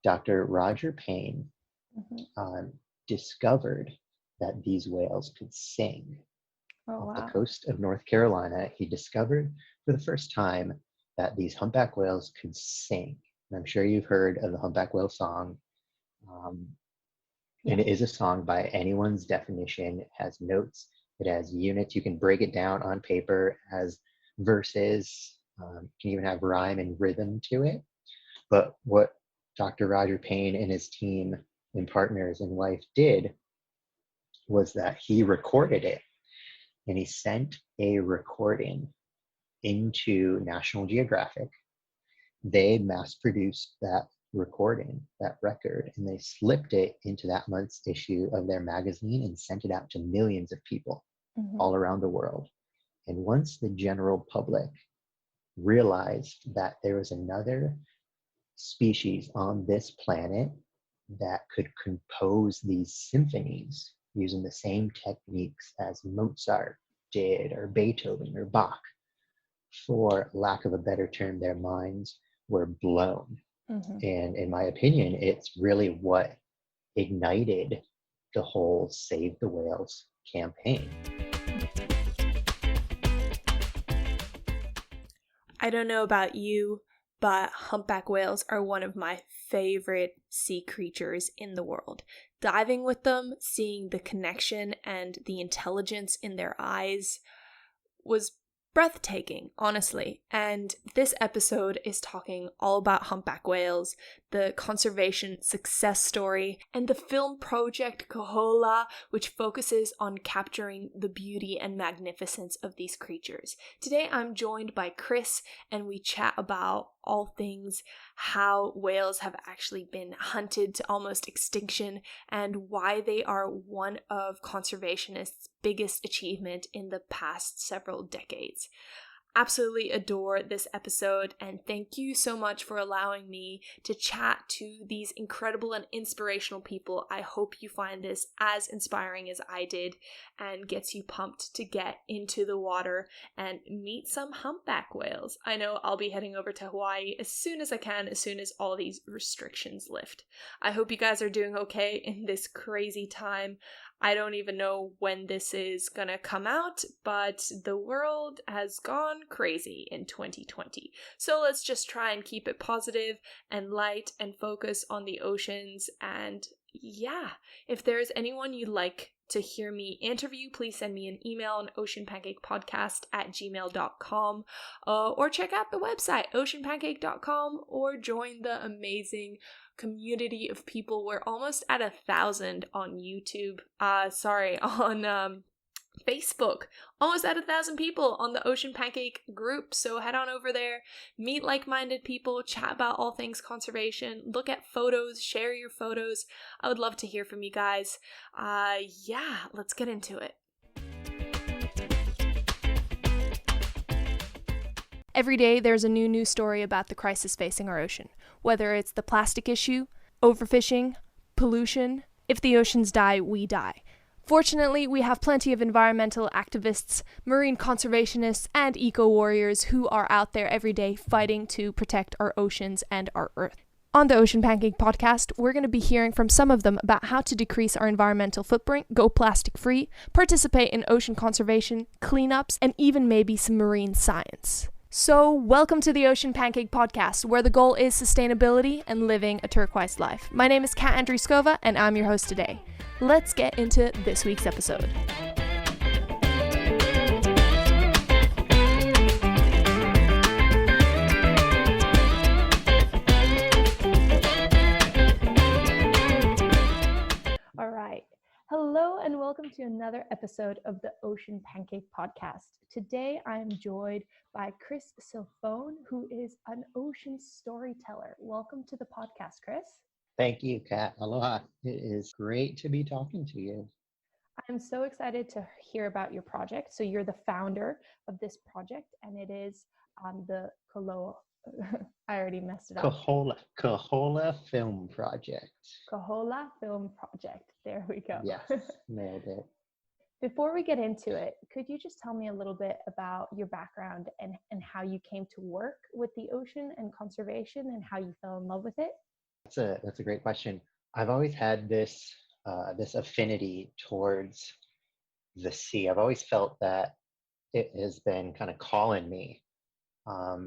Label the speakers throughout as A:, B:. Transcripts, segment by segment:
A: Dr. Roger Payne
B: Mm-hmm.
A: discovered that these whales could sing.
B: Oh,
A: Off the
B: wow.
A: coast of North Carolina, he discovered for the first time that these humpback whales could sing. And I'm sure you've heard of the humpback whale song. Um,
B: Yeah.
A: and it is a song by anyone's definition. It has notes, it has units. You can break it down on paper, it has verses, can even have rhyme and rhythm to it. But what Dr. Roger Payne and his team and partners in life did was that he recorded it, and he sent a recording into National Geographic. They mass produced that recording, that record, and they slipped it into that month's issue of their magazine and sent it out to millions of people
B: Mm-hmm.
A: all around the world. And once the general public realized that there was another species on this planet that could compose these symphonies using the same techniques as Mozart did, or Beethoven, or Bach, for lack of a better term, their minds were blown.
B: Mm-hmm.
A: And in my opinion, it's really what ignited the whole Save the Whales campaign.
C: I don't know about you, but humpback whales are one of my favorite sea creatures in the world. Diving with them, seeing the connection and the intelligence in their eyes was breathtaking, honestly. And this episode is talking all about humpback whales, the conservation success story, and the film project Kohola, which focuses on capturing the beauty and magnificence of these creatures. Today I'm joined by Chris, and we chat about all things how whales have actually been hunted to almost extinction and why they are one of conservationists' biggest achievement in the past several decades. Absolutely adore this episode, and thank you so much for allowing me to chat to these incredible and inspirational people. I hope you find this as inspiring as I did and gets you pumped to get into the water and meet some humpback whales. I know I'll be heading over to Hawaii as soon as I can, as soon as all these restrictions lift. I hope you guys are doing okay in this crazy time. I don't even know when this is gonna come out, but the world has gone crazy in 2020. So let's just try and keep it positive and light and focus on the oceans. And yeah, if there's anyone you'd like to hear me interview, please send me an email on oceanpancakepodcast@gmail.com or check out the website oceanpancake.com or join the amazing community of people. We're almost at 1,000 on YouTube. On Facebook. Almost at 1,000 people on the Ocean Pancake group. So head on over there, meet like-minded people, chat about all things conservation, look at photos, share your photos. I would love to hear from you guys. Yeah, let's get into it. Every day there's a new news story about the crisis facing our ocean, whether it's the plastic issue, overfishing, pollution. If the oceans die, we die. Fortunately, we have plenty of environmental activists, marine conservationists, and eco-warriors who are out there every day fighting to protect our oceans and our Earth. On the Ocean Pancake podcast, we're going to be hearing from some of them about how to decrease our environmental footprint, go plastic-free, participate in ocean conservation, cleanups, and even maybe some marine science. So, welcome to the Ocean Pancake podcast, where the goal is sustainability and living a turquoise life. My name is Kat Andriskova, and I'm your host today. Let's get into this week's episode.
B: All right. Hello and welcome to another episode of the Ocean Pancake podcast. Today I'm joined by Chris Cilfone, who is an ocean storyteller. Welcome to the podcast, Chris.
A: Thank you, Kat. Aloha. It is great to be talking to you.
B: I'm so excited to hear about your project. So you're the founder of this project, and it is the Koloha. I already messed it up.
A: Kohola Film Project.
B: Kohola Film Project. There we go.
A: Yes, nailed it.
B: Before we get into it, could you just tell me a little bit about your background and how you came to work with the ocean and conservation and how you fell in love with it?
A: that's a great question. I've always had this affinity towards the sea. I've always felt that it has been kind of calling me.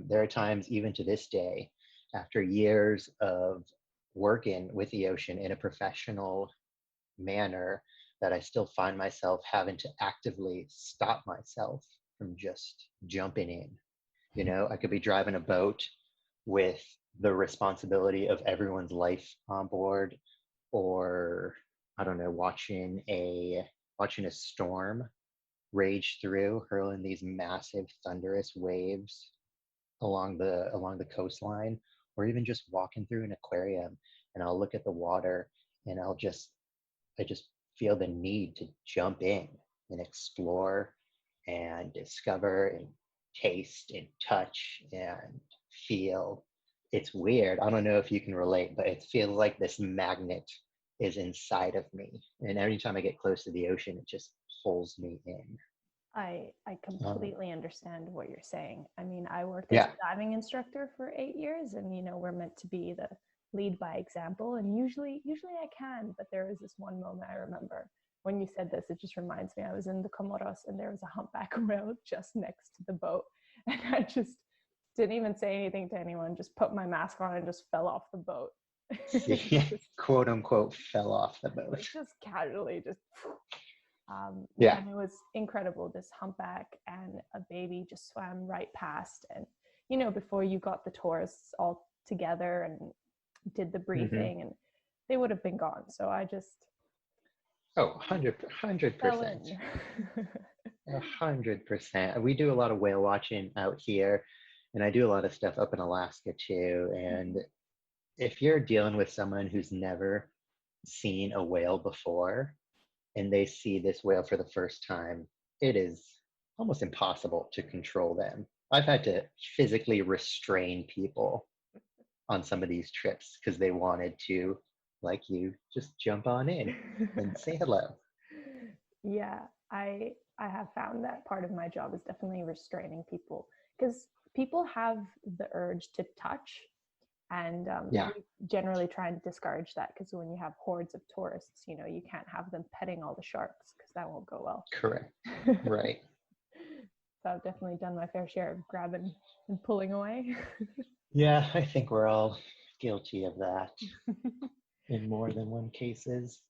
A: There are times, even to this day, after years of working with the ocean in a professional manner, that I still find myself having to actively stop myself from just jumping in. You know, I could be driving a boat with the responsibility of everyone's life on board, or I don't know, watching a storm rage through, hurling these massive thunderous waves along the coastline, or even just walking through an aquarium, and I'll look at the water, and I just feel the need to jump in and explore and discover and taste and touch and feel. It's weird. I don't know if you can relate, but it feels like this magnet is inside of me. And every time I get close to the ocean, it just pulls me in.
B: I completely understand what you're saying. I mean, I worked as
A: Yeah.
B: a diving instructor for 8 years, and we're meant to be the lead by example. And usually I can, but there was this one moment I remember when you said this. It just reminds me. I was in the Comoros, and there was a humpback whale just next to the boat, and I just didn't even say anything to anyone. Just put my mask on and just fell off the boat.
A: Quote unquote fell off the boat.
B: Just casually, just.
A: Yeah.
B: And it was incredible. This humpback and a baby just swam right past, and before you got the tourists all together and did the briefing, and they would have been gone. So I just
A: 100%.
B: fell in.
A: 100%. We do a lot of whale watching out here, and I do a lot of stuff up in Alaska too. And if you're dealing with someone who's never seen a whale before, and they see this whale for the first time, it is almost impossible to control them. I've had to physically restrain people on some of these trips because they wanted to, like you, just jump on in and say hello.
B: Yeah, I have found that part of my job is definitely restraining people, because people have the urge to touch. And
A: Yeah.
B: we generally try and discourage that, because when you have hordes of tourists, you can't have them petting all the sharks, because that won't go well.
A: Correct. Right.
B: So I've definitely done my fair share of grabbing and pulling away.
A: Yeah, I think we're all guilty of that in more than one cases.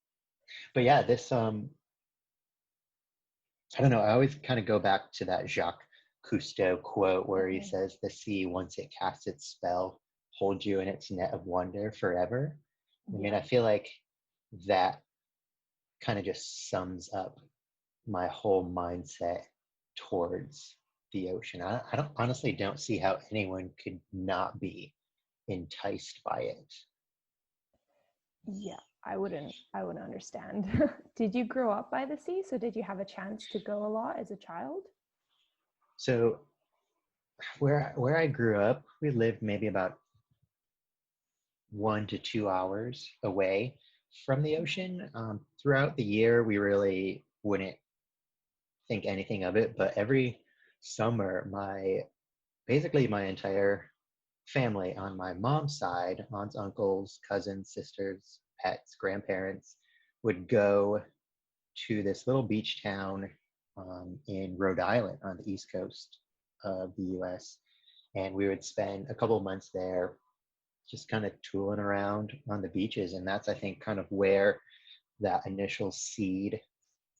A: But yeah, this I don't know, I always kind of go back to that Jacques Cousteau quote where he says, "The sea, once it casts its spell, holds you in its net of wonder forever." I mean, I feel like that kind of just sums up my whole mindset towards the ocean. I don't honestly don't see how anyone could not be enticed by it.
B: Yeah, I wouldn't understand. Did you grow up by the sea? So did you have a chance to go a lot as a child?
A: So where I grew up, we lived maybe about 1 to 2 hours away from the ocean. Throughout the year, we really wouldn't think anything of it, but every summer, basically my entire family on my mom's side, aunts, uncles, cousins, sisters, pets, grandparents, would go to this little beach town in Rhode Island on the East Coast of the US. And we would spend a couple of months there just kind of tooling around on the beaches. And that's, I think, kind of where that initial seed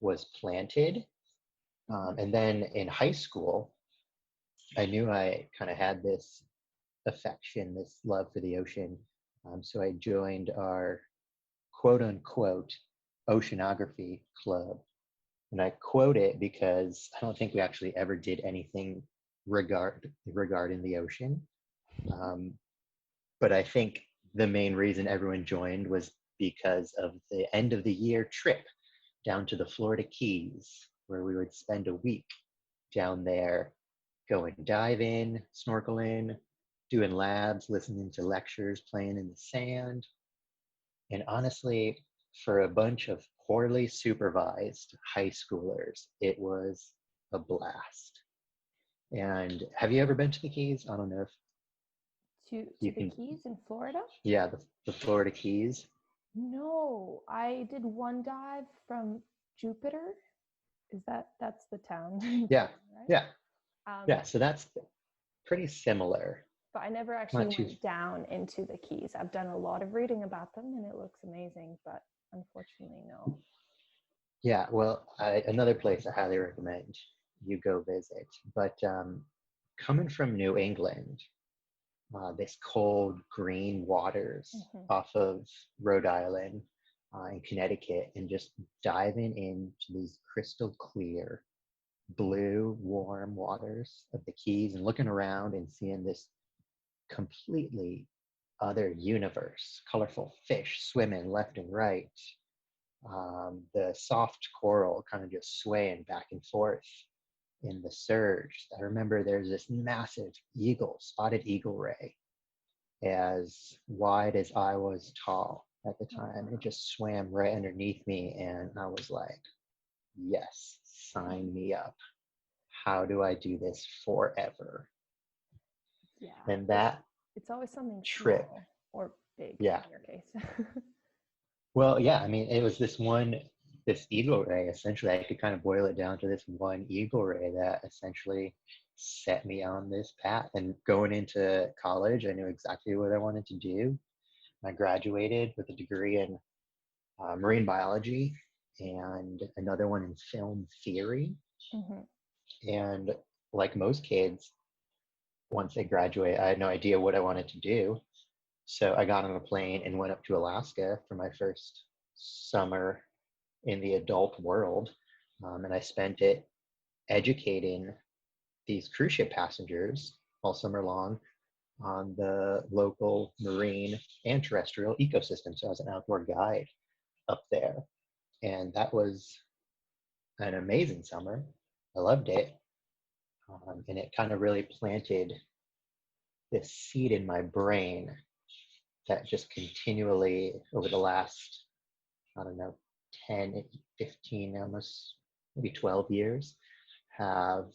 A: was planted. And then in high school, I knew I kind of had this affection, this love for the ocean. So I joined our quote unquote oceanography club. And I quote it because I don't think we actually ever did anything regarding the ocean. But I think the main reason everyone joined was because of the end of the year trip down to the Florida Keys, where we would spend a week down there going diving, snorkeling, doing labs, listening to lectures, playing in the sand. And honestly, for a bunch of poorly supervised high schoolers, it was a blast. And have you ever been to the Keys? I don't know if
B: To
A: You
B: the
A: can,
B: Keys in Florida?
A: yeah, the Florida Keys.
B: No, I did one dive from Jupiter. That's the town, in
A: Yeah,
B: Florida, right?
A: yeah,
B: Um,
A: yeah. So that's pretty similar.
B: but I never actually
A: Not too.
B: went down into the Keys. I've done a lot of reading about them, and it looks amazing. But unfortunately, no.
A: Yeah, well, another place I highly recommend you go visit. But coming from New England, this cold green waters
B: Mhm.
A: off of Rhode Island and Connecticut, and just diving into these crystal clear, blue, warm waters of the Keys and looking around and seeing this completely other universe, colorful fish swimming left and right, the soft coral kind of just swaying back and forth in the surge. I remember there's this massive eagle, spotted eagle ray, as wide as I was tall at the time. It just swam right underneath me, and I was like, yes, sign me up. How do I do this forever?
B: Yeah,
A: And that
B: it's always something
A: trip,
B: small or big
A: yeah.
B: in your case.
A: Well, yeah, I mean, it was this eagle ray, essentially. I could kind of boil it down to this one eagle ray that essentially set me on this path. And going into college, I knew exactly what I wanted to do. I graduated with a degree in marine biology and another one in film theory.
B: Mhm.
A: And like most kids, once they graduate, I had no idea what I wanted to do. So I got on a plane and went up to Alaska for my first summer in the adult world. And I spent it educating these cruise ship passengers all summer long on the local marine and terrestrial ecosystem. So I was an outdoor guide up there. And that was an amazing summer. I loved it. And it kind of really planted this seed in my brain that just continually over the last, I don't know, 10, 15, almost maybe 12 years have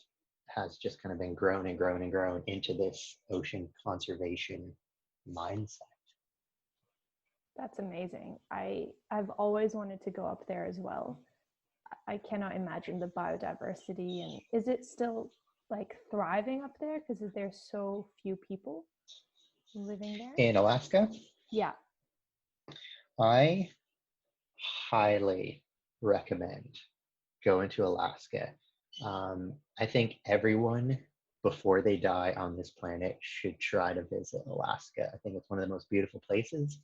A: has just kind of been grown and grown and grown into this ocean conservation mindset.
B: That's amazing. I've always wanted to go up there as well. I cannot imagine the biodiversity. And is it still like thriving up there because there's so few people living there?
A: In Alaska,
B: Yeah.
A: I highly recommend going to Alaska. I think everyone before they die on this planet should try to visit Alaska. I think it's one of the most beautiful places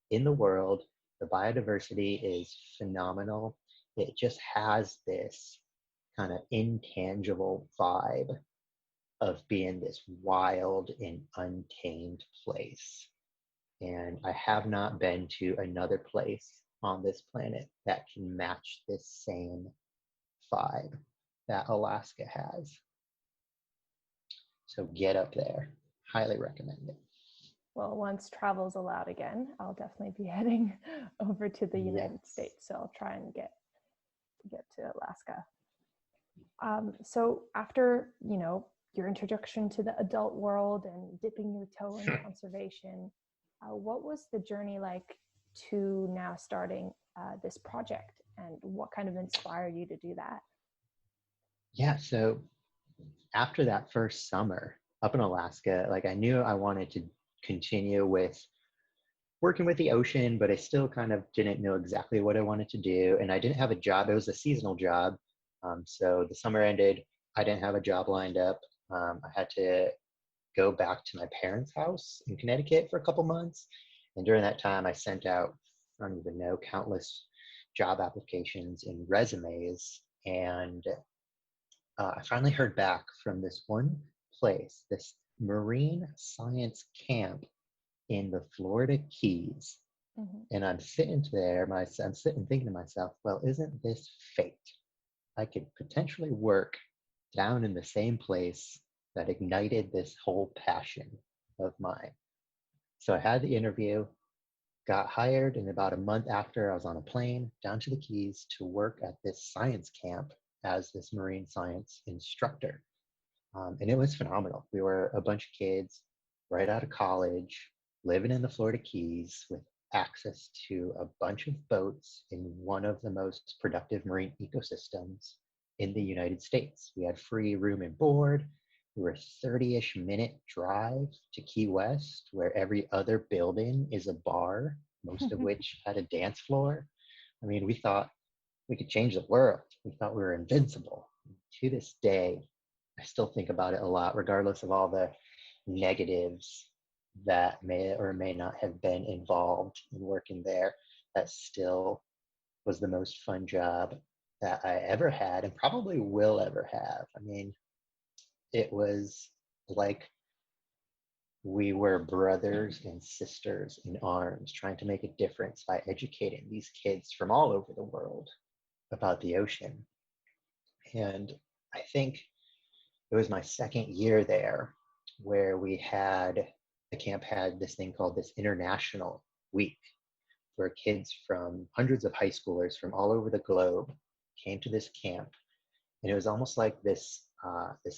A: in the world. The biodiversity is phenomenal. It just has this kind of intangible vibe of being this wild and untamed place. And I have not been to another place on this planet that can match this same vibe that Alaska has. So get up there. Highly recommend it.
B: Well, once travel's allowed again, I'll definitely be heading over to the United
A: Yes.
B: States. So I'll try and get to Alaska. So after, your introduction to the adult world and dipping your toe in conservation, what was the journey like to now starting this project, and what kind of inspired you to do that?
A: Yeah, so after that first summer up in Alaska, like I knew I wanted to continue with working with the ocean, but I still kind of didn't know exactly what I wanted to do. And I didn't have a job. It was a seasonal job. So the summer ended. I didn't have a job lined up. I had to go back to my parents' house in Connecticut for a couple months. And during that time, I sent out, I don't even know, countless job applications and resumes. And I finally heard back from this one place, this marine science camp in the Florida Keys.
B: Mm-hmm.
A: And I'm sitting there, I'm sitting thinking to myself, well, isn't this fate? I could potentially work down in the same place that ignited this whole passion of mine. So I had the interview, got hired, and about a month after, I was on a plane down to the Keys to work at this science camp as this marine science instructor. And it was phenomenal. We were a bunch of kids right out of college, living in the Florida Keys with access to a bunch of boats in one of the most productive marine ecosystems in the United States. We had free room and board. We were a 30-ish minute drive to Key West, where every other building is a bar, most of which had a dance floor. I mean, we thought we could change the world. We thought we were invincible. To this day, I still think about it a lot, regardless of all the negatives that may or may not have been involved in working there. That still was the most fun job that I ever had and probably will ever have. I mean, it was like we were brothers and sisters in arms trying to make a difference by educating these kids from all over the world about the ocean. And I think it was my second year there where the camp had this thing called this International Week, where kids from hundreds of high schoolers from all over the globe came to this camp. And it was almost like this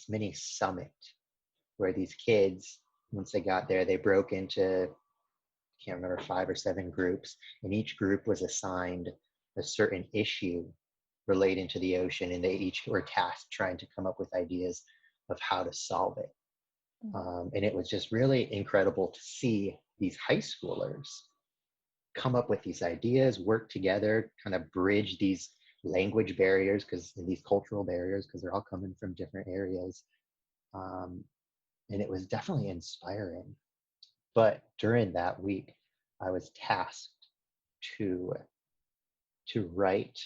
A: mini summit where these kids, once they got there, they broke into, I can't remember, 5 or 7 groups, and each group was assigned a certain issue relating to the ocean, and they each were tasked trying to come up with ideas of how to solve it. And it was just really incredible to see these high schoolers come up with these ideas, work together, kind of bridge these language barriers, these cultural barriers, because they're all coming from different areas. And it was definitely inspiring. But during that week, I was tasked to write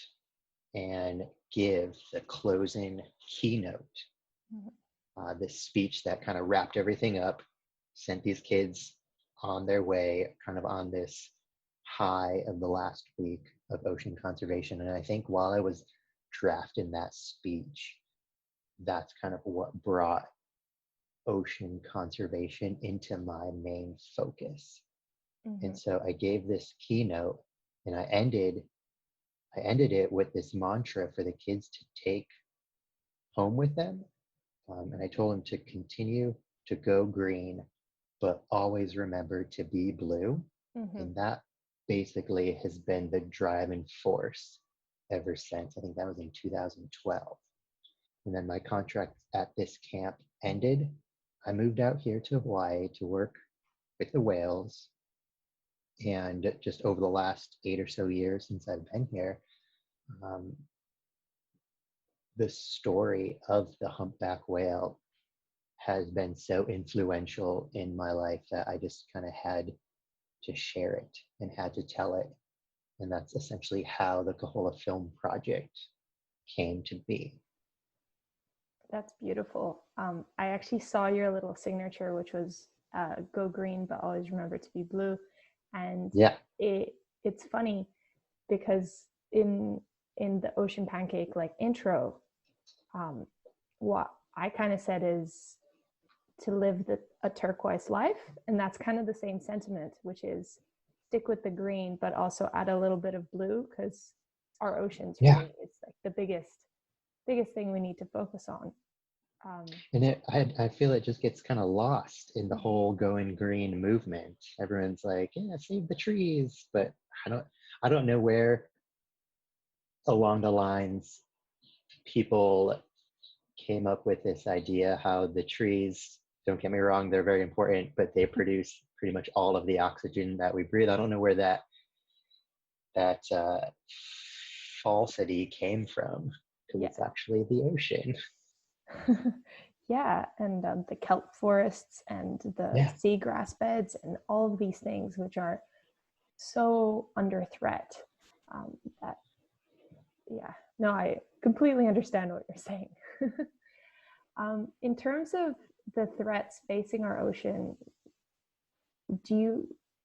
A: and give the closing keynote, this speech that kind of wrapped everything up, sent these kids on their way, kind of on this high of the last week of ocean conservation. And I think while I was drafting that speech, that's kind of what brought ocean conservation into my main focus. And so I gave this keynote, and I ended it with this mantra for the kids to take home with them. And I told them to continue to go green, but always remember to be blue. And that basically has been the driving force ever since. I think that was in 2012. And then my contract at this camp ended. I moved out here to Hawaii to work with the whales. And just over the last 8 or so years since I've been here, the story of the humpback whale has been so influential in my life that I just kind of had to share it and had to tell it. And that's essentially how the Kohola Film Project came to be.
B: That's beautiful. I actually saw your little signature, which was go green, but always remember to be blue. And
A: yeah,
B: it's funny because in the Ocean Pancake intro, what I kind of said is to live a turquoise life, and that's kind of the same sentiment, which is stick with the green, but also add a little bit of blue, because our oceans really is the biggest thing we need to focus on.
A: And I feel it just gets kind of lost in the whole going green movement. Everyone's like, yeah, save the trees, but I don't know where along the lines people came up with this idea how the trees, don't get me wrong, they're very important, but they produce pretty much all of the oxygen that we breathe. I don't know where that falsity came from, because it's actually the ocean.
B: Yeah, and the kelp forests and the seagrass beds and all of these things which are so under threat. I completely understand what you're saying. In terms of the threats facing our ocean,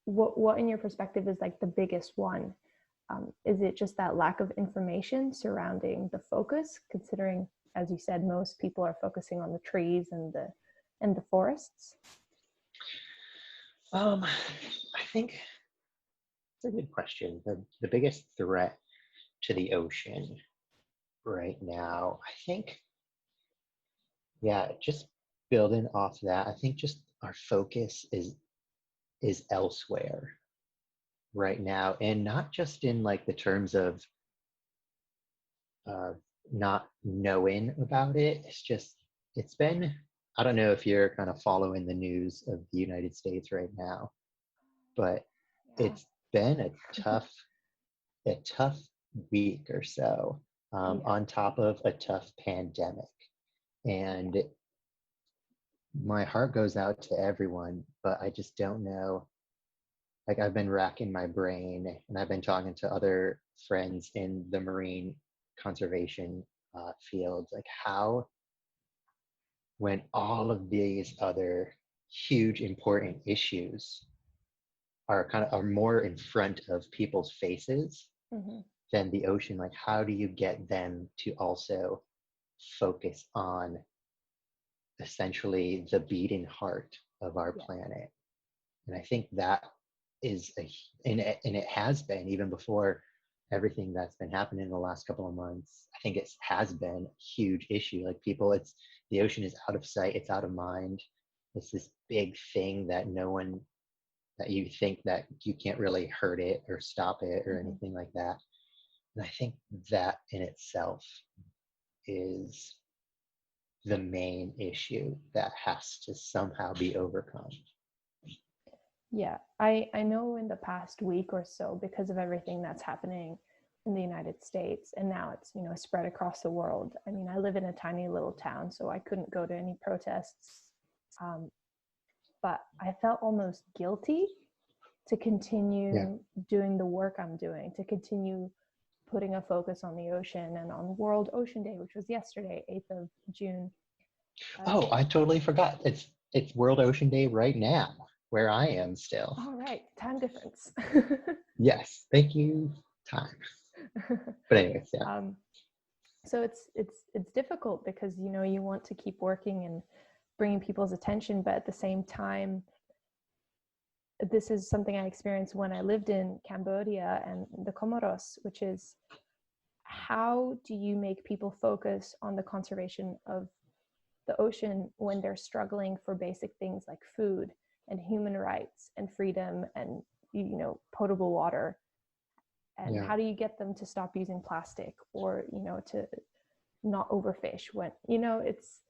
B: what in your perspective is the biggest one? Is it just that lack of information surrounding the focus, considering, as you said, most people are focusing on the trees and the forests?
A: I think it's a good question. The biggest threat to the ocean right now, I think, just building off that, I think just our focus is elsewhere right now, and not just in like the terms of uh, not knowing about it. It's just, it's been, I don't know if you're kind of following the news of the United States right now, but
B: Yeah.
A: it's been a tough week or so,
B: Yeah.
A: on top of a tough pandemic. And my heart goes out to everyone, but I just don't know. Like, I've been racking my brain, and I've been talking to other friends in the marine conservation fields, like how, when all of these other huge important issues are more in front of people's faces
B: Mm-hmm.
A: than the ocean, like how do you get them to also focus on essentially the beating heart of our
B: Yeah.
A: planet? And I think that is and it has been even before everything that's been happening in the last couple of months. I think it has been a huge issue. Like, people, it's, the ocean is out of sight, it's out of mind. It's this big thing that no one, that you think that you can't really hurt it or stop it or
B: Mm-hmm.
A: anything like that. And I think that in itself is the main issue that has to somehow be overcome.
B: Yeah, I know in the past week or so, because of everything that's happening in the United States, and now it's, you know, spread across the world. I mean, I live in a tiny little town, so I couldn't go to any protests. But I felt almost guilty to
A: Yeah.
B: continue doing the work I'm doing, to continue putting a focus on the ocean and on World Ocean Day, which was yesterday, 8th of June.
A: Oh, I totally forgot. It's World Ocean Day right now, where I am still.
B: All right, time difference.
A: Yes, thank you, time. But anyways, yeah.
B: So it's difficult because, you know, you want to keep working and bringing people's attention, but at the same time, this is something I experienced when I lived in Cambodia and the Comoros, which is, how do you make people focus on the conservation of the ocean when they're struggling for basic things like food and human rights and freedom and, you know, potable water? And
A: Yeah.
B: how do you get them to stop using plastic, or, you know, to not overfish when, you know, it's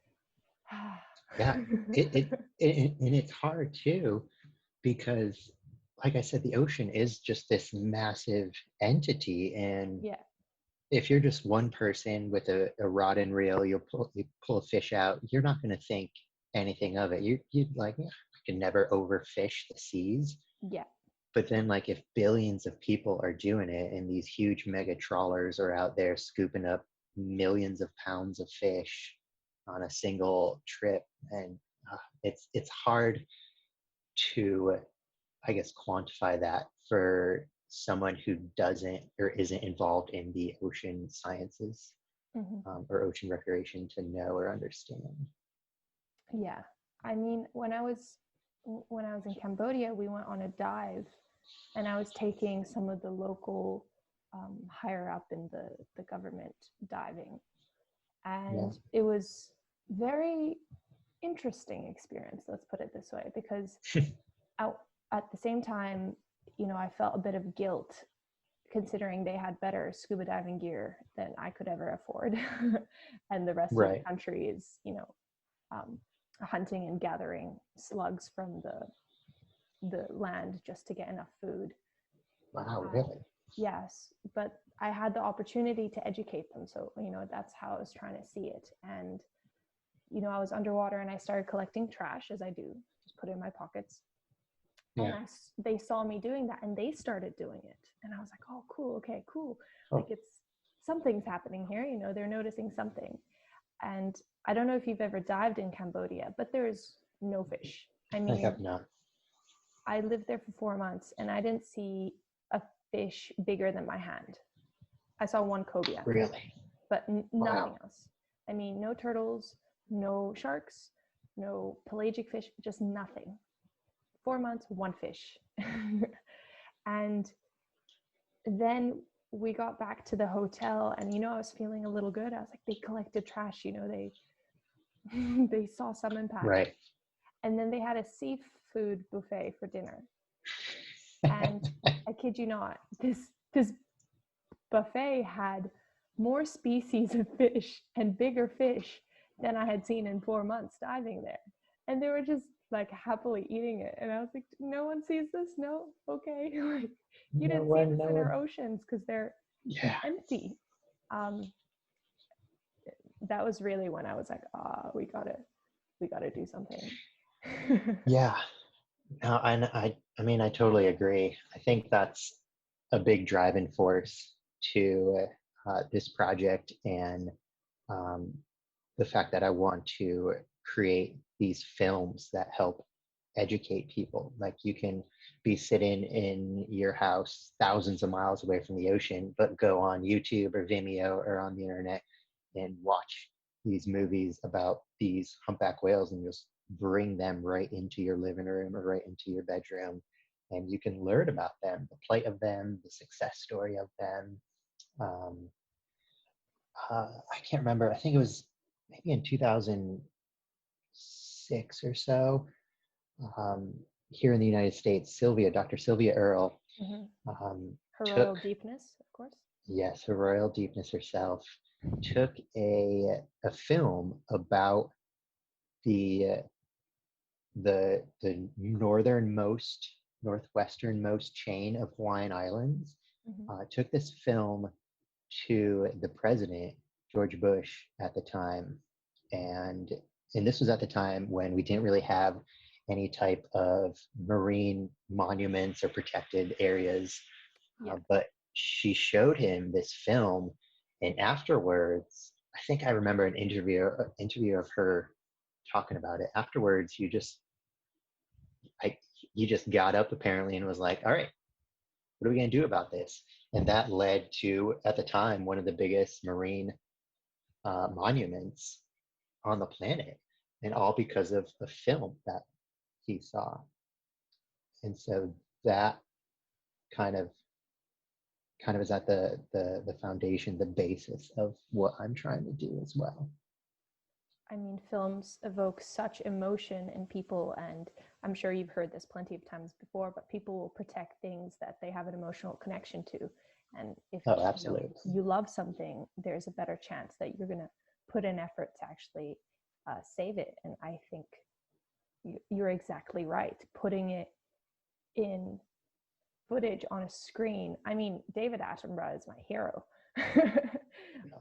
A: Yeah. And it's hard too, because like I said, the ocean is just this massive entity. And
B: yeah,
A: if you're just one person with a rod and reel, you pull a fish out, you're not going to think anything of it. You'd like, "Yeah, I can never overfish the seas."
B: yeah,
A: But then, like, if billions of people are doing it and these huge mega trawlers are out there scooping up millions of pounds of fish on a single trip, and it's hard to, I guess, quantify that for someone who doesn't or isn't involved in the ocean sciences,
B: hmm,
A: or ocean recreation, to know or understand.
B: yeah. I mean, when I was in Cambodia, we went on a dive, and I was taking some of the local higher up in the government diving,
A: Yeah.
B: and it was very interesting experience, let's put it this way, because out at the same time, you know, I felt a bit of guilt considering they had better scuba diving gear than I could ever afford. And the rest of the
A: Right.
B: country is, you know, hunting and gathering slugs from the land just to get enough food.
A: Wow,
B: Uh,
A: really?
B: yes, but I had the opportunity to educate them. So, you know, that's how I was trying to see it. And, you know, I was underwater and I started collecting trash, as I do, just put it in my pockets. And
A: Yeah.
B: they saw me doing that and they started doing it. And I was like, oh, cool. Okay, cool. Like,
A: Oh,
B: it's, something's happening here. You know, they're noticing something. And I don't know if you've ever dived in Cambodia, but there's no fish. I
A: I
B: mean,
A: have not.
B: I lived there for 4 months and I didn't see a fish bigger than my hand. I saw one cobia,
A: Really?
B: but nothing
A: Wow.
B: else. I mean, no turtles, no sharks, no pelagic fish, just nothing. 4 months, one fish. And then we got back to the hotel and, you know, I was feeling a little good. I was like, they collected trash, you know, they they saw some impact.
A: Right.
B: and then they had a seafood buffet for dinner. And I kid you not, this buffet had more species of fish and bigger fish than I had seen in 4 months diving there. And they were just like happily eating it. And I was like, no one sees this? No? Okay. Like, you didn't see this in our oceans because they're empty. That was really when I was like, we gotta do something.
A: Yeah. No, I mean, I totally agree. I think that's a big driving force to this project, and um, the fact that I want to create these films that help educate people. Like, you can be sitting in your house thousands of miles away from the ocean, but go on YouTube or Vimeo or on the internet and watch these movies about these humpback whales, and just bring them right into your living room or right into your bedroom, and you can learn about them, the plight of them, the success story of them. um, I can't remember, I think it was maybe in 2006 or so, um, here in the United States, Dr. Sylvia Earle,
B: Her
A: took,
B: Royal Deepness, of course.
A: yes, Her Royal Deepness herself, took a film about the northwesternmost chain of Hawaiian Islands, took this film to the president, George Bush, at the time. And this was at the time when we didn't really have any type of marine monuments or protected areas. But she showed him this film, and afterwards, I think I remember an interview of her talking about it. Afterwards, he just got up apparently and was like, all right, what are we going to do about this? And that led to, at the time, one of the biggest marine monuments on the planet, and all because of a film that he saw. And so that kind of is at the foundation, the basis of what I'm trying to do as well.
B: I mean, films evoke such emotion in people, and I'm sure you've heard this plenty of times before, but people will protect things that they have an emotional connection to. And if
A: absolutely,
B: you love something, there's a better chance that you're going to put in effort to actually save it. And I think you're exactly right. Putting it in footage on a screen. I mean, David Attenborough is my hero.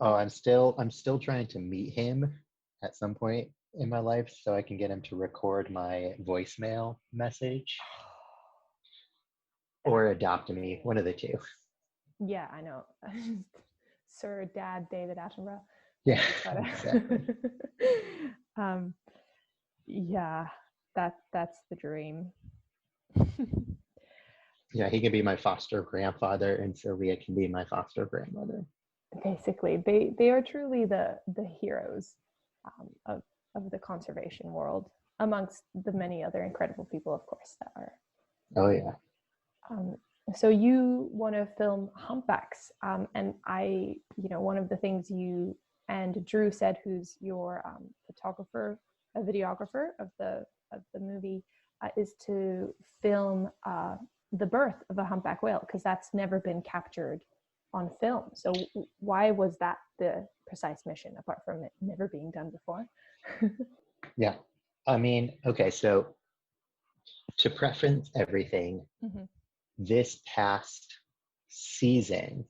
A: I'm still trying to meet him at some point in my life so I can get him to record my voicemail message or adopt me, one of the two.
B: Yeah, I know. Sir Dad David Attenborough.
A: Yeah, exactly.
B: Yeah, that's the dream.
A: Yeah, he can be my foster grandfather, and Sylvia can be my foster grandmother.
B: Basically, they are truly the heroes of the conservation world, amongst the many other incredible people, of course, that are.
A: Oh yeah.
B: So you want to film humpbacks, and one of the things you and Drew said, who's your photographer, a videographer of the movie, is to film the birth of a humpback whale, because that's never been captured on film. So why was that the precise mission, apart from it never being done before?
A: Yeah, I mean, okay, so to preference everything, this past season,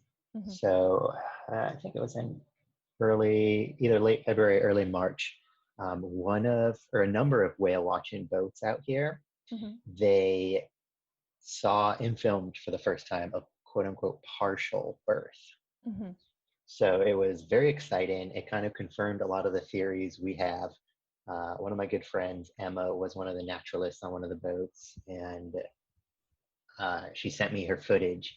A: so I think it was in either late February, early March, a number of whale watching boats out here, they saw and filmed for the first time a quote unquote partial birth. So it was very exciting. It kind of confirmed a lot of the theories we have. One of my good friends, Emma, was one of the naturalists on one of the boats, and she sent me her footage,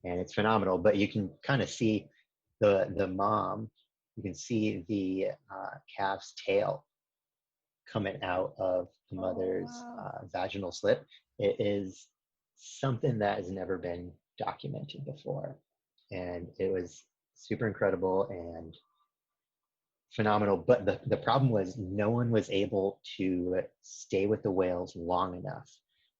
A: and it's phenomenal. But you can kind of see the mom, you can see the calf's tail coming out of the mother's vaginal slit. It is something that has never been documented before, and it was super incredible. And phenomenal. But the problem was no one was able to stay with the whales long enough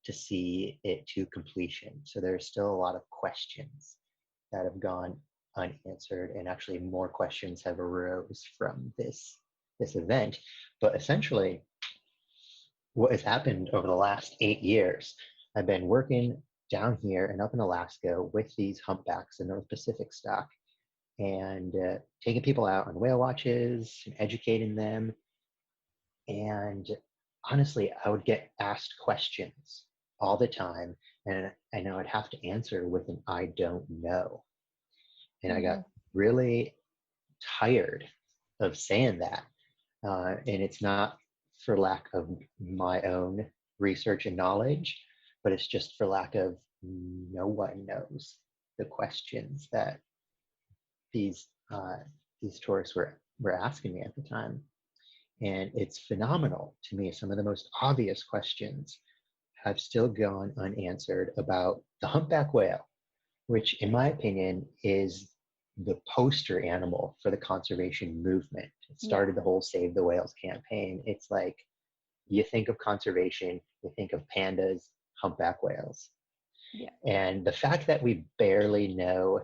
A: to see it to completion. So there's still a lot of questions that have gone unanswered, and actually more questions have arose from this event. But essentially, what has happened over the last 8 years, I've been working down here and up in Alaska with these humpbacks, the North Pacific stock, and taking people out on whale watches and educating them. And honestly, I would get asked questions all the time, and I know I'd have to answer with an I don't know. And I got really tired of saying that. And it's not for lack of my own research and knowledge, but it's just for lack of no one knows the questions that these tourists were asking me at the time. And it's phenomenal to me. Some of the most obvious questions have still gone unanswered about the humpback whale, which in my opinion is the poster animal for the conservation movement. It started the whole Save the Whales campaign. It's like, you think of conservation, you think of pandas, humpback whales.
B: Yeah.
A: And the fact that we barely know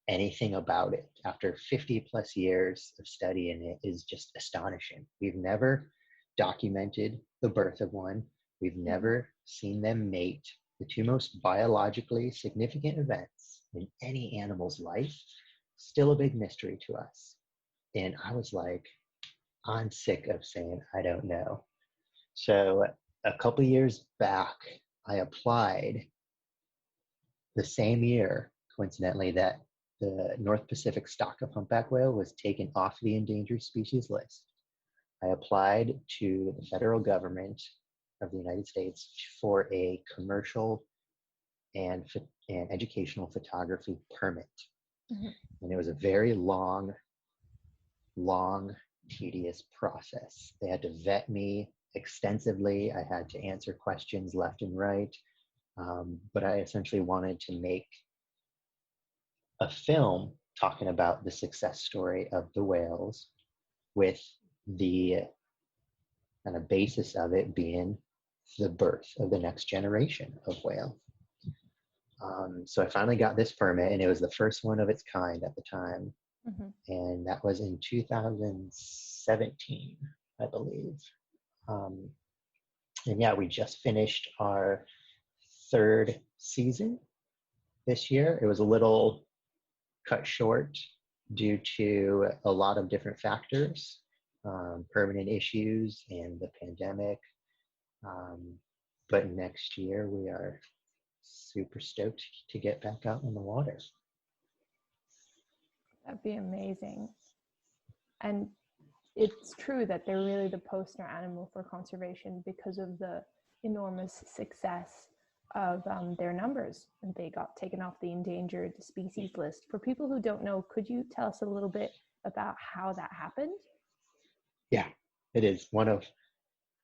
A: anything about it after 50 plus years of studying it is just astonishing. We've never documented the birth of one. We've never seen them mate, the two most biologically significant events in any animal's life. Still a big mystery to us. And I was like, I'm sick of saying I don't know. So a couple years back, I applied the same year, coincidentally, that the North Pacific stock of humpback whale was taken off the endangered species list. I applied to the federal government of the United States for a commercial and educational photography permit. And it was a very long, tedious process. They had to vet me extensively. I had to answer questions left and right. But I essentially wanted to make a film talking about the success story of the whales, with the kind of basis of it being the birth of the next generation of whale. So I finally got this permit, and it was the first one of its kind at the time. And that was in 2017, I believe. And yeah, we just finished our third season this year. It was a little cut short due to a lot of different factors, permanent issues and the pandemic. But next year we are super stoked to get back out in the water.
B: That'd be amazing. And it's true that they're really the poster animal for conservation because of the enormous success of their numbers. And they got taken off the endangered species list. For people who don't know, could you tell us a little bit about how that happened?
A: Yeah, it is one of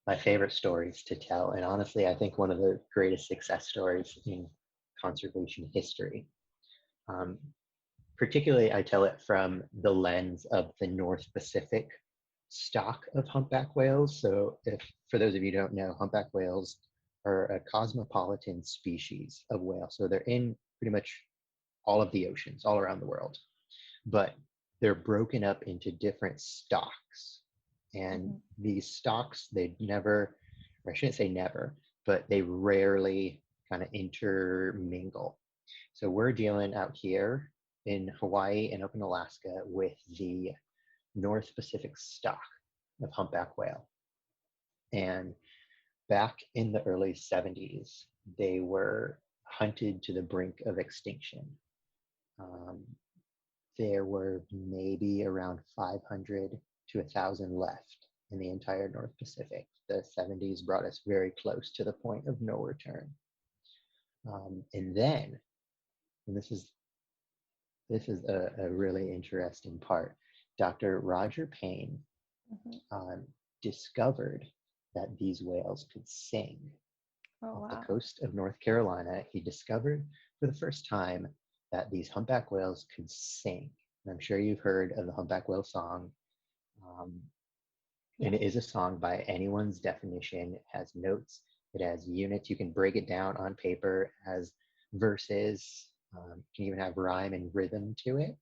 A: my favorite stories to tell. And honestly, I think one of the greatest success stories in conservation history. Particularly, I tell it from the lens of the North Pacific stock of humpback whales. So for those of you who don't know, humpback whales are a cosmopolitan species of whale. So they're in pretty much all of the oceans, all around the world. But they're broken up into different stocks. And these stocks, they never, or I shouldn't say never, but they rarely kind of intermingle. So we're dealing out here in Hawaii and up in Alaska with the North Pacific stock of humpback whale. And back in the early 70s, they were hunted to the brink of extinction. There were maybe around 500 to 1,000 left in the entire North Pacific. The 70s brought us very close to the point of no return. And then, and this is a really interesting part, Dr. Roger Payne discovered that these whales could sing. Off the coast of North Carolina, he discovered for the first time that these humpback whales could sing. And I'm sure you've heard of the humpback whale song, And it is a song by anyone's definition. It has notes, it has units. You can break it down on paper as verses. You can even have rhyme and rhythm to it.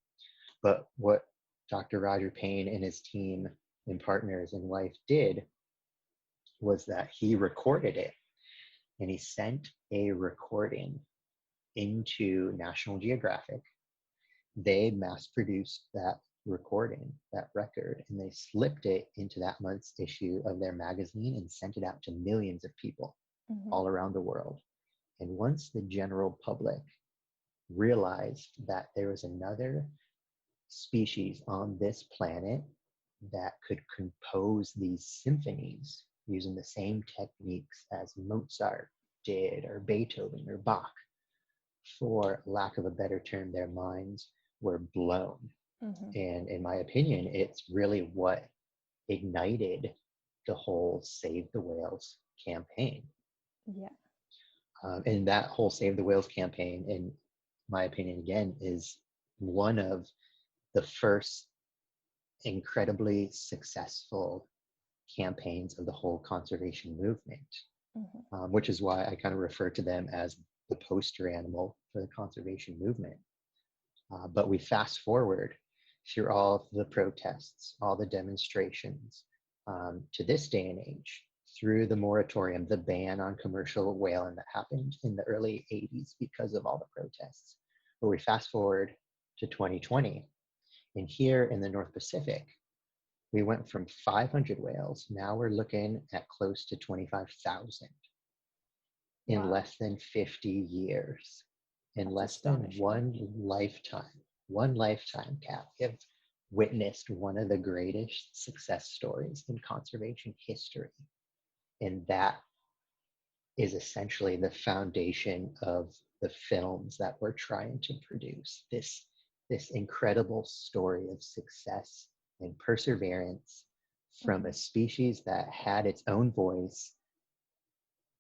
A: But what Dr. Roger Payne and his team and partners in life did was that he recorded it, and he sent a recording into National Geographic. They mass produced that recording, that record, and they slipped it into that month's issue of their magazine and sent it out to millions of people all around the world. And once the general public realized that there was another species on this planet that could compose these symphonies using the same techniques as Mozart did, or Beethoven, or Bach, for lack of a better term, their minds were blown. And in my opinion, it's really what ignited the whole Save the Whales campaign. And that whole Save the Whales campaign, in my opinion, again, is one of the first incredibly successful campaigns of the whole conservation movement, which is why I kind of refer to them as the poster animal for the conservation movement. But we fast forward through all of the protests, all the demonstrations, to this day and age, through the moratorium, the ban on commercial whaling that happened in the early 80s because of all the protests. But we fast forward to 2020, and here in the North Pacific, we went from 500 whales, now we're looking at close to 25,000 in less than 50 years. In less than one lifetime, Kat, we have witnessed one of the greatest success stories in conservation history. And that is essentially the foundation of the films that we're trying to produce. This incredible story of success and perseverance from a species that had its own voice,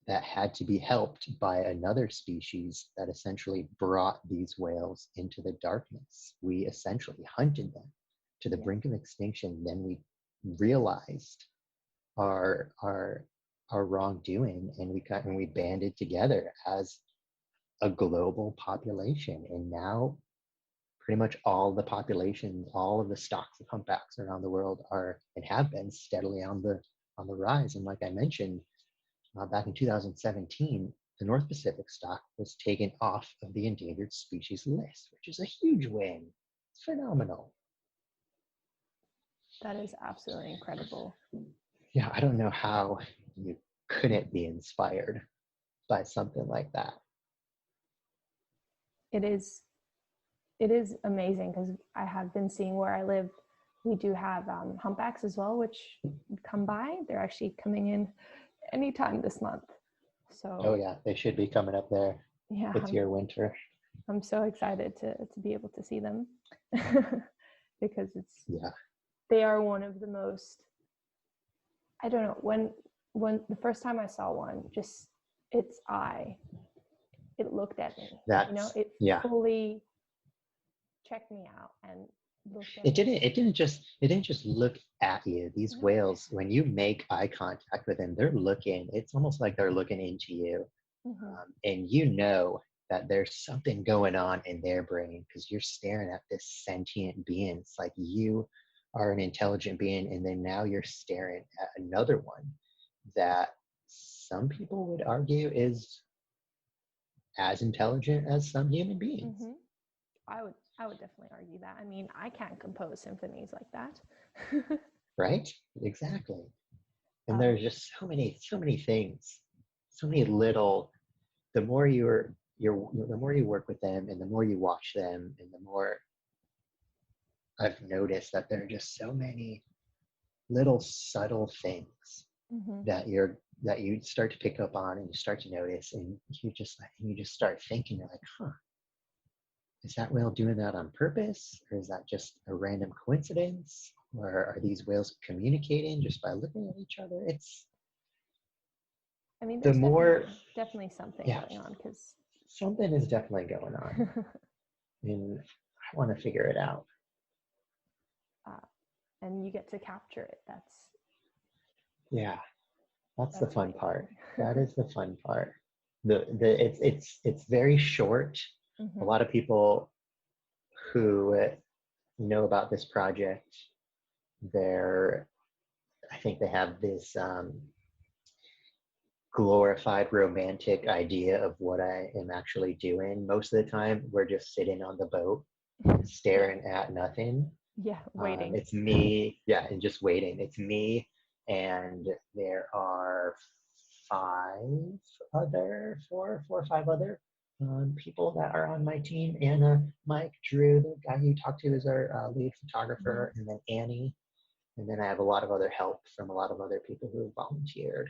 A: that had to be helped by another species that essentially brought these whales into the darkness. We essentially hunted them to the brink of extinction. Then we realized our wrongdoing, and we banded together as a global population. And now pretty much all the populations, all of the stocks of humpbacks around the world are and have been steadily on the rise. And like I mentioned, back in 2017, the North Pacific stock was taken off of the endangered species list, which is a huge win. It's phenomenal.
B: That is absolutely incredible.
A: Yeah, I don't know how you couldn't be inspired by something like that.
B: It is amazing, because I have been seeing where I live, we do have humpbacks as well, which come by. They're actually coming in anytime this month. So
A: oh yeah, they should be coming up there.
B: Yeah,
A: it's your winter.
B: I'm so excited to be able to see them because they are one of the most, I don't know, when the first time I saw one, just its eye, it looked at me. It fully checked me out and looked at me.
A: It didn't just look at you. These whales, when you make eye contact with them, they're looking. It's almost like they're looking into you, and you know that there's something going on in their brain because you're staring at this sentient being. It's like you are an intelligent being, and then now you're staring at another one that some people would argue is as intelligent as some human beings.
B: I would definitely argue that. I mean, I can't compose symphonies like that.
A: Right? Exactly. And there's just so many things, so many little. The more the more you work with them, and the more you watch them, and the more I've noticed that there are just so many little subtle things that you start to pick up on, and you start to notice, and you just start thinking, you're like, huh, is that whale doing that on purpose, or is that just a random coincidence, or are these whales communicating just by looking at each other?
B: There's definitely something going on, because
A: something is definitely going on, and I want to figure it out.
B: and you get to capture it.
A: Yeah, that's the
B: That's
A: fun part. That
B: amazing.
A: is the fun part. It's very short. A
B: Mhm.
A: lot of people who know about this project, they're I think they have this glorified romantic idea of what I am actually doing. Most of the time, we're just sitting on the boat, staring at nothing.
B: Yeah, waiting.
A: It's me, yeah, and just waiting. It's me, and there are four or five other people that are on my team. Anna, Mike, Drew, the guy you talked to is our lead photographer, and then Annie. And then I have a lot of other help from a lot of other people who have volunteered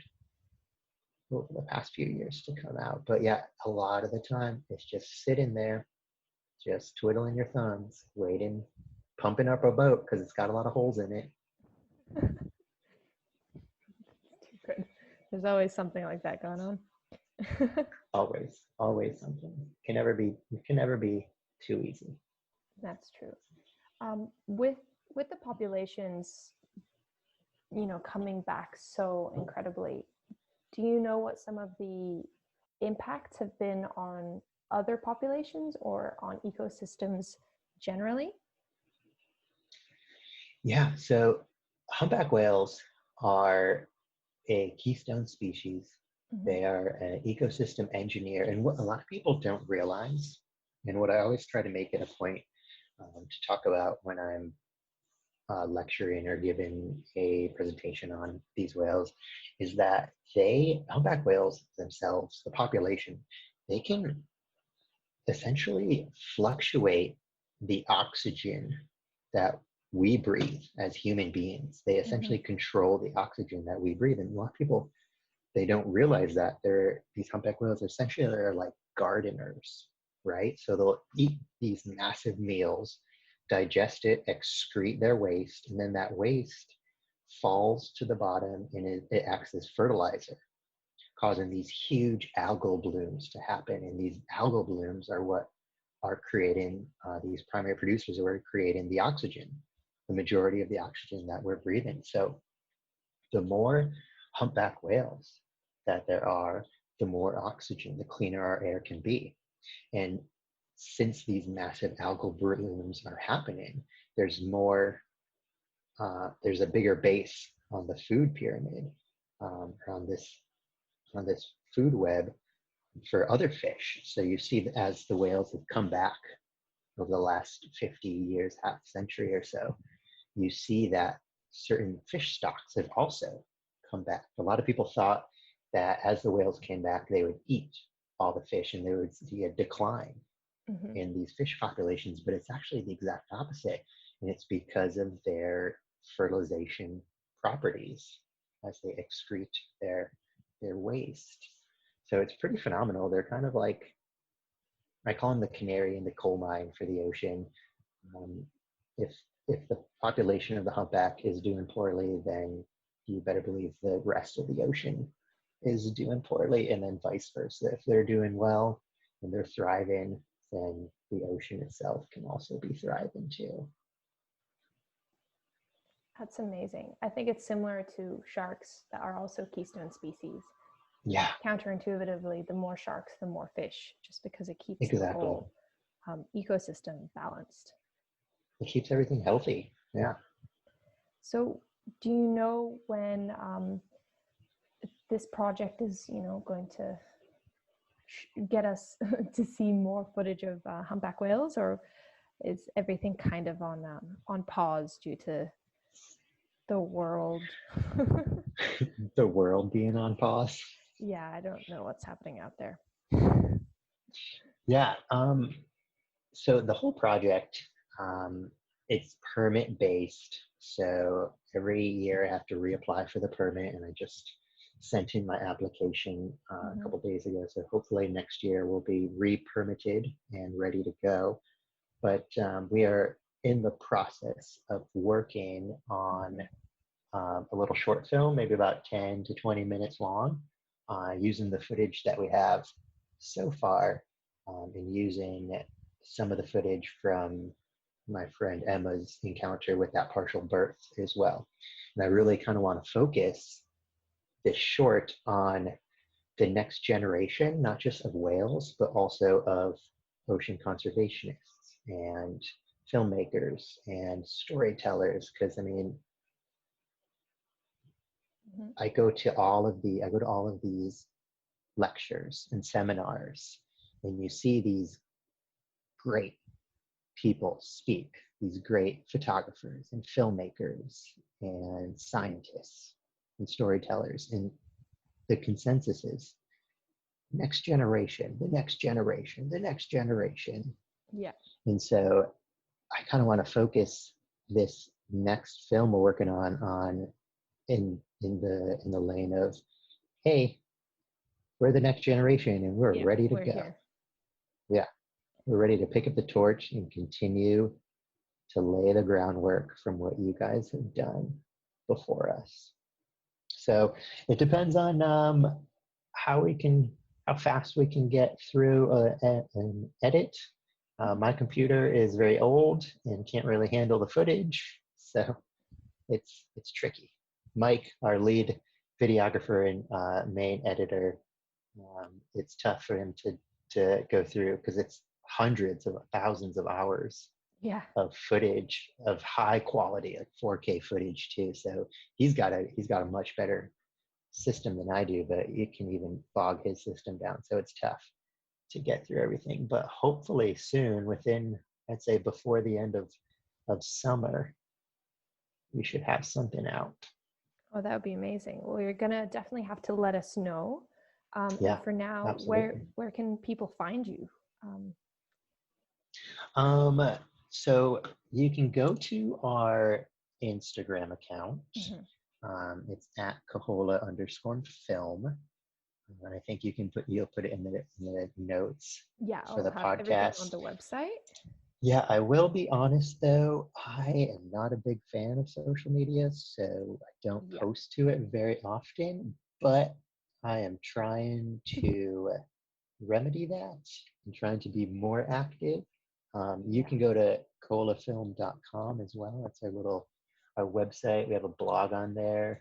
A: over the past few years to come out. But yeah, a lot of the time it's just sitting there, just twiddling your thumbs, waiting, pumping up a boat because it's got a lot of holes in it.
B: Too good. There's always something like that going on.
A: Always something. It can never be too easy.
B: That's true. With the populations, coming back so incredibly, do you know what some of the impacts have been on other populations or on ecosystems generally?
A: Yeah, so humpback whales are a keystone species.
B: Mm-hmm.
A: They are an ecosystem engineer. And what a lot of people don't realize, and what I always try to make it a point to talk about when I'm lecturing or giving a presentation on these whales, is that humpback whales themselves, the population, they can essentially fluctuate the oxygen that we breathe as human beings. They essentially control the oxygen that we breathe. And a lot of people, they don't realize that these humpback whales essentially are like gardeners, right? So they'll eat these massive meals, digest it, excrete their waste, and then that waste falls to the bottom and it acts as fertilizer, causing these huge algal blooms to happen. And these algal blooms are what are creating these primary producers who are creating the oxygen, the majority of the oxygen that we're breathing. So the more humpback whales that there are, the more oxygen, the cleaner our air can be. And since these massive algal blooms are happening, there's there's a bigger base on the food pyramid, on this food web for other fish. So you see that as the whales have come back over the last 50 years, half century or so, you see that certain fish stocks have also come back. A lot of people thought that as the whales came back, they would eat all the fish and there would be a decline in these fish populations, but it's actually the exact opposite. And it's because of their fertilization properties as they excrete their waste. So it's pretty phenomenal. They're kind of like, I call them the canary in the coal mine for the ocean. Um, if the population of the humpback is doing poorly, then you better believe the rest of the ocean is doing poorly, and then vice versa. If they're doing well and they're thriving, then the ocean itself can also be thriving too.
B: That's amazing. I think it's similar to sharks that are also keystone species.
A: Yeah,
B: Counterintuitively, the more sharks, the more fish, just because it keeps the
A: exactly.
B: whole ecosystem balanced.
A: It keeps everything healthy. Yeah.
B: So, do you know when this project is, going to get us to see more footage of humpback whales, or is everything kind of on pause due to the world?
A: The world being on pause.
B: Yeah, I don't know what's happening out there.
A: Yeah. So the whole project, it's permit based. So every year I have to reapply for the permit, and I just sent in my application a couple days ago. So hopefully next year we'll be re-permitted and ready to go. But we are in the process of working on a little short film, maybe about 10 to 20 minutes long, using the footage that we have so far, and using some of the footage from my friend Emma's encounter with that partial birth as well. And I really kind of want to focus this short on the next generation, not just of whales, but also of ocean conservationists and filmmakers and storytellers. Because I mean, I go to all of these lectures and seminars, and you see these great people speak, these great photographers and filmmakers and scientists and storytellers, and the consensus is next generation, the next generation, the next generation.
B: Yeah.
A: And so I kind of want to focus this next film we're working on in the lane of, hey, we're the next generation and we're ready to go.
B: Here.
A: Yeah, we're ready to pick up the torch and continue to lay the groundwork from what you guys have done before us. So it depends on how fast we can get through an edit. My computer is very old and can't really handle the footage, so it's tricky. Mike, our lead videographer and main editor, it's tough for him to go through because it's hundreds of thousands of hours of footage of high quality, like 4K footage too. So he's got a much better system than I do, but it can even bog his system down. So it's tough to get through everything. But hopefully soon, within, I'd say before the end of summer, we should have something out.
B: Oh, that would be amazing. Well, you're gonna definitely have to let us know.
A: Yeah,
B: and for now,
A: absolutely.
B: where can people find you?
A: So you can go to our Instagram account. It's at Kohola_film. And I think you'll put it in the notes for the podcast.
B: Everything on the website.
A: Yeah, I will be honest though, I am not a big fan of social media, so I don't post to it very often, but I am trying to remedy that. I'm trying to be more active. You can go to kolahfilm.com as well. That's our website. We have a blog on there.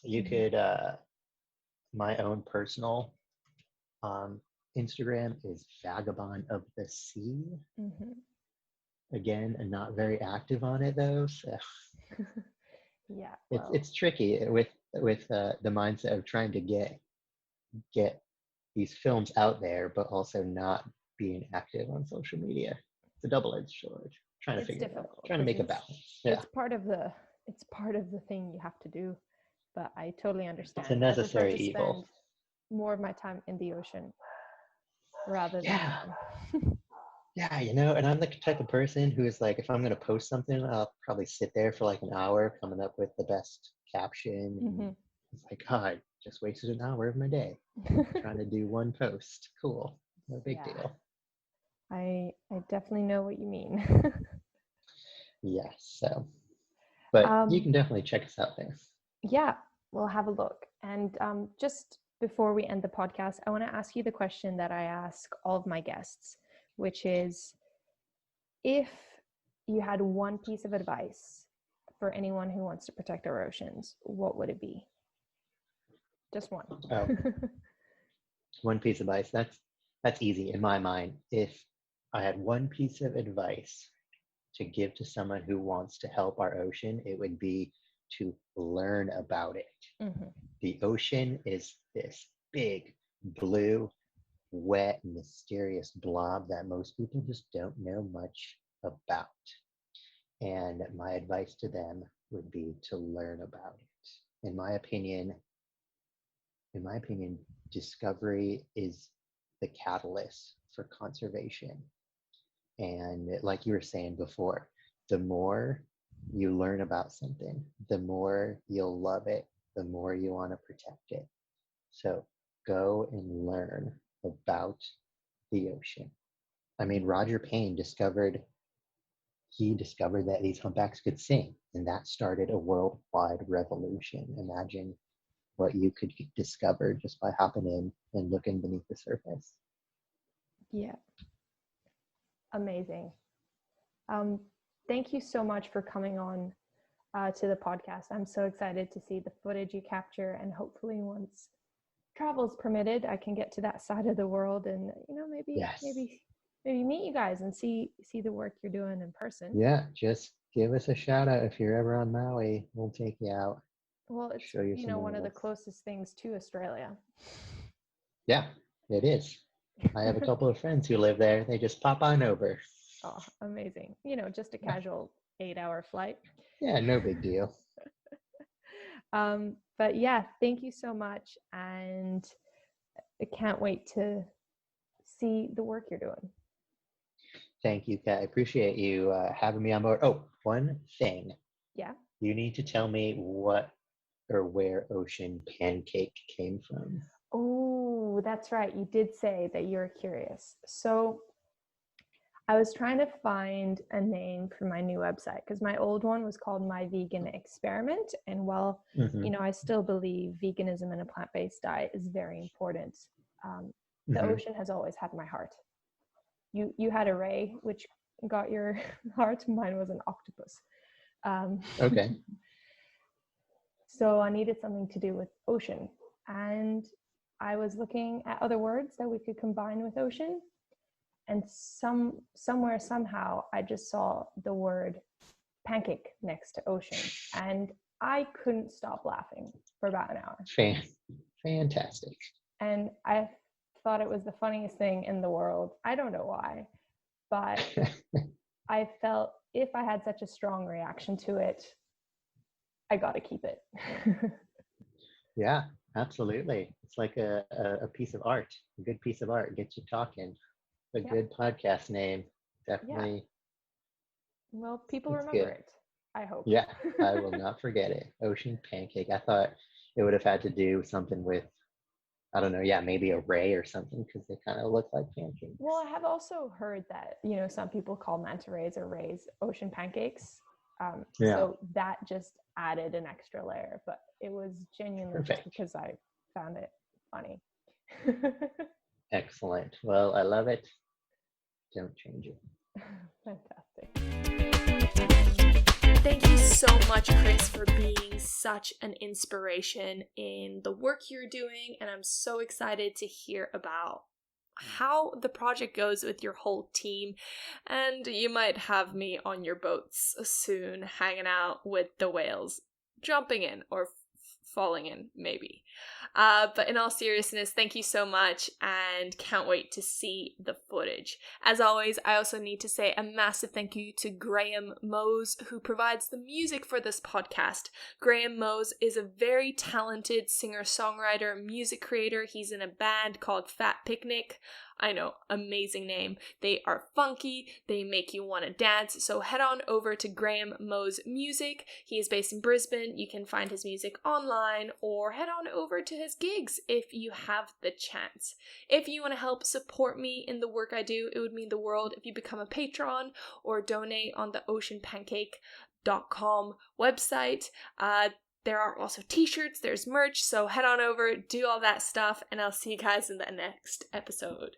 A: You could, my own personal Instagram is Vagabond of the Sea. Again, I'm not very active on it though, so it's tricky with the mindset of trying to get these films out there, but also not being active on social media. It's a double-edged sword. Trying to figure it out. Trying to make a balance. Yeah.
B: It's part of the thing you have to do, but I totally understand.
A: It's a necessary
B: I prefer to
A: evil.
B: spend more of my time in the ocean rather than
A: Yeah, and I'm the type of person who is like, if I'm going to post something, I'll probably sit there for like an hour coming up with the best caption. It's like, God, just wasted an hour of my day trying to do one post. Cool. No big deal.
B: I definitely know what you mean.
A: Yeah, so, but you can definitely check us out there.
B: Yeah, we'll have a look. And just before we end the podcast, I want to ask you the question that I ask all of my guests, which is, if you had one piece of advice for anyone who wants to protect our oceans, what would it be? Just one.
A: Oh. One piece of advice. That's easy in my mind. If I had one piece of advice to give to someone who wants to help our ocean, it would be to learn about it. The ocean is this big, blue, wet, mysterious blob that most people just don't know much about. And my advice to them would be to learn about it. In my opinion, discovery is the catalyst for conservation. And like you were saying before, the more you learn about something, the more you'll love it, the more you want to protect it. So go and learn about the ocean. I mean, Roger Payne discovered that these humpbacks could sing, and that started a worldwide revolution. Imagine what you could discover just by hopping in and looking beneath the surface.
B: Yeah. Amazing. Thank you so much for coming on to the podcast. I'm so excited to see the footage you capture, and hopefully once travel is permitted, I can get to that side of the world and, you know,
A: Yes.
B: maybe meet you guys and see the work you're doing in person.
A: Yeah, just give us a shout out if you're ever on Maui. We'll take you out.
B: Well, it's,
A: Show you
B: you
A: some
B: know, one of the
A: animals.
B: closest things to Australia.
A: Yeah, it is. I have a couple of friends who live there. They just pop on over.
B: Oh, amazing. You know, just a casual 8-hour flight.
A: Yeah, no big deal.
B: But yeah, thank you so much. And I can't wait to see the work you're doing.
A: Thank you, Kat. I appreciate you having me on board. Oh, one thing.
B: Yeah.
A: You need to tell me what or where Ocean Pancake came from.
B: Oh, that's right. You did say that you're curious. So I was trying to find a name for my new website because my old one was called My Vegan Experiment. And while, you know, I still believe veganism and a plant-based diet is very important, the ocean has always had my heart. You had a ray, which got your heart. Mine was an octopus.
A: Okay.
B: So I needed something to do with ocean. And I was looking at other words that we could combine with ocean. And somewhere, somehow, I just saw the word pancake next to ocean. And I couldn't stop laughing for about an hour.
A: Fantastic.
B: And I thought it was the funniest thing in the world. I don't know why, but I felt if I had such a strong reaction to it, I got to keep it.
A: Yeah, absolutely. It's like a piece of art. A good piece of art gets you talking. A good podcast name. Definitely.
B: Yeah. Well, people remember
A: good.
B: it, I hope.
A: Yeah, I will not forget it. Ocean Pancake. I thought it would have had to do something with, I don't know, yeah, maybe a ray or something because they kind of look like pancakes.
B: Well, I have also heard that, you know, some people call manta rays or rays ocean pancakes. So that just added an extra layer, but it was genuinely just because I found it funny.
A: Excellent. Well, I love it. Don't change it.
B: Fantastic.
C: Thank you so much, Chris, for being such an inspiration in the work you're doing, and I'm so excited to hear about how the project goes with your whole team, and you might have me on your boats soon, hanging out with the whales, jumping in or falling in, maybe. But in all seriousness, thank you so much, and can't wait to see the footage. As always, I also need to say a massive thank you to Graham Mose, who provides the music for this podcast. Graham Mose is a very talented singer-songwriter, music creator. He's in a band called Fat Picnic. I know, amazing name. They are funky, they make you want to dance, so head on over to Graham Mose Music. He is based in Brisbane. You can find his music online or head on over to his gigs if you have the chance. If you want to help support me in the work I do, it would mean the world if you become a patron or donate on the oceanpancake.com website. There are also t-shirts, there's merch, so head on over, do all that stuff, and I'll see you guys in the next episode.